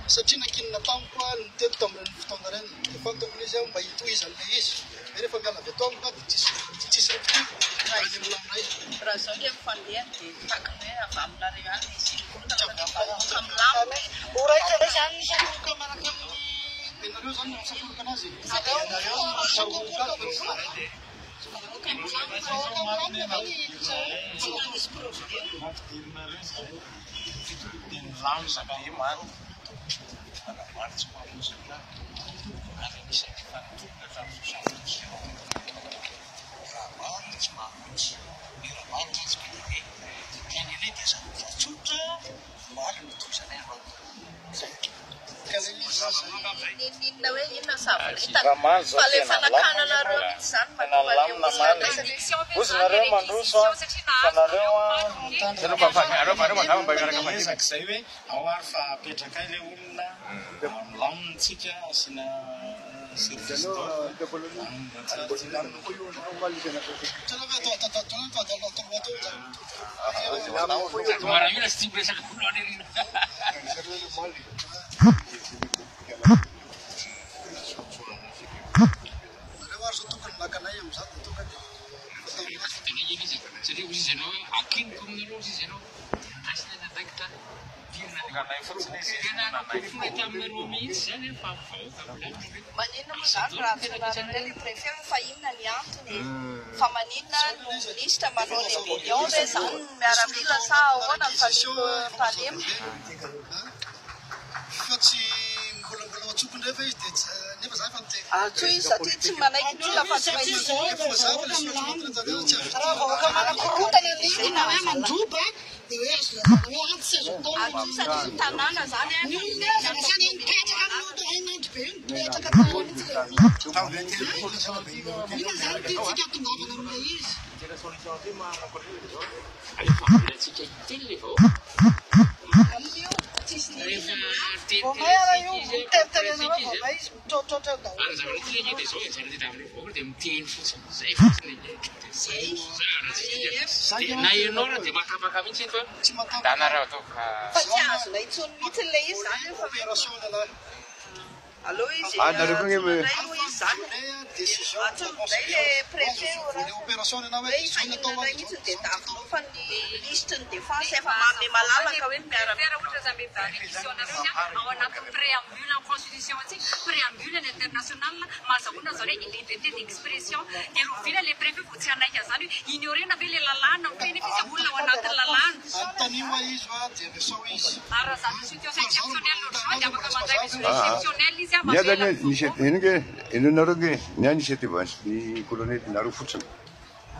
Satria nakinina tamiko a niteny tamin'ny fotoana reny efa tokony izy mba hitohizan'ilay izy rehefa miala avy atao ka dia tsisy raha milamindray raha zao dia mifandeha dia takony hoe avy aminareo any izy oraitra zany misakoloka manaka amin'ny tenareo zany misakoloka anazy ninona hoe inona zavatra fa le fanakananareo mihitsy zany ozinareo mandroso fanareo zay hoe ahoary fa apetraka ilay olona milamintsika asina maninona moa zany raha fianarana préfet fa inona ny antony fa maninona no ministre manao rébellion hoe zany miaramila sa ahoana mifalimo fa tsy mbola atsopo ndray fa izy dia nefa zany fa atso izy satria tsy manaiky ny olona fa tsy raha vahoaka manakorotana na hoe mandroba dia hoe atso satria tanàna zany na ianao raha dia makapaka mihitsy fa ndanareo atao ka fa tsy azona intsony mihitsy le izy zany aloha izy atson'izay le préfet hoe izy inona ray mihitsy dia davinao fa ny ministre ny défense efa manome malalaka hoe miaramila ohatra zany révision-nareo ao anatin'ny préambule en constitution atsika préambule ny international mahazahoana zao hoe liberté d'expression dia lovila le préfet vao tsy anaika zany hoe ignorena ve le lalàna miteny fisy olona ao anatin'ny lalàna antanima izy va dia resao izy ara zany situation exceptionnelle loatra dia afaka mandray mesure exceptionnelle izy enonareo ge ny initiative ny colonel nareo fotsiny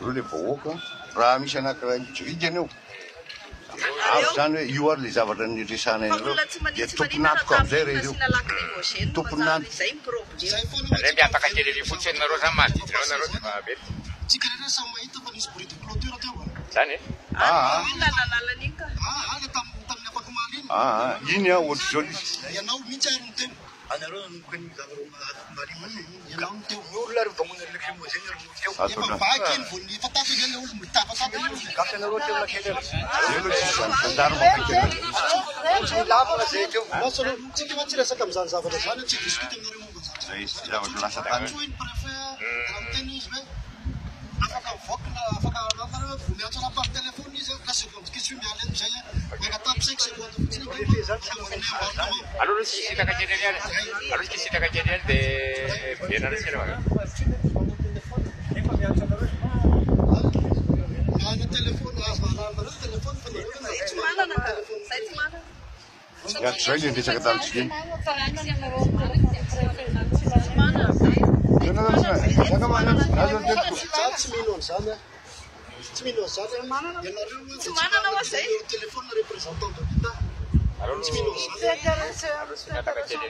reo le vahoaka raha misy anankiray midridy aneo avy zany hoe io ary le zavatra ny resana inareo dia tomponatoka amizay re ireo tomponano re miataka kely fotsiny nareo zany manodidina ao nareo dia mety tsika rena samy mahita fa nisy bruit de clôture teo zany e inona nalalany ka tamin'ny afaka maliny iny a ohatry zao izy ianao mihitsy ary niteo anareo nokany ianao niteo ny olona ary vamoana lacrymogène ary niteo efa vaky iny vo ny fatapy iny le olo mitapatapy gasy anareo teo lakely lavana zay teo nasolo tsika fa tsy resaka am'izany zavatra zany tsy discute aminareo momba zay zavatra lasa tany iny préfet raha miteny izy hoe afaka mivoaka na afaka nanareo vo miantsona par téléphone izy la seconde kisy miala amizay magnatapy 5 secondes fotsiny aloha tsy sitaka kely any ary aloha tsy sitaka kely any dia benana sira ana téléphone azonareo téléphone fa tsy manana ka zay tsy manana gato zay le ndresaka tamintsika iny tsy mino an'izany tsy mino an'izany ianareo tsy manana hoa zay téléphone représentant de l'État tsy mino an'izany aloha tsy miataka kely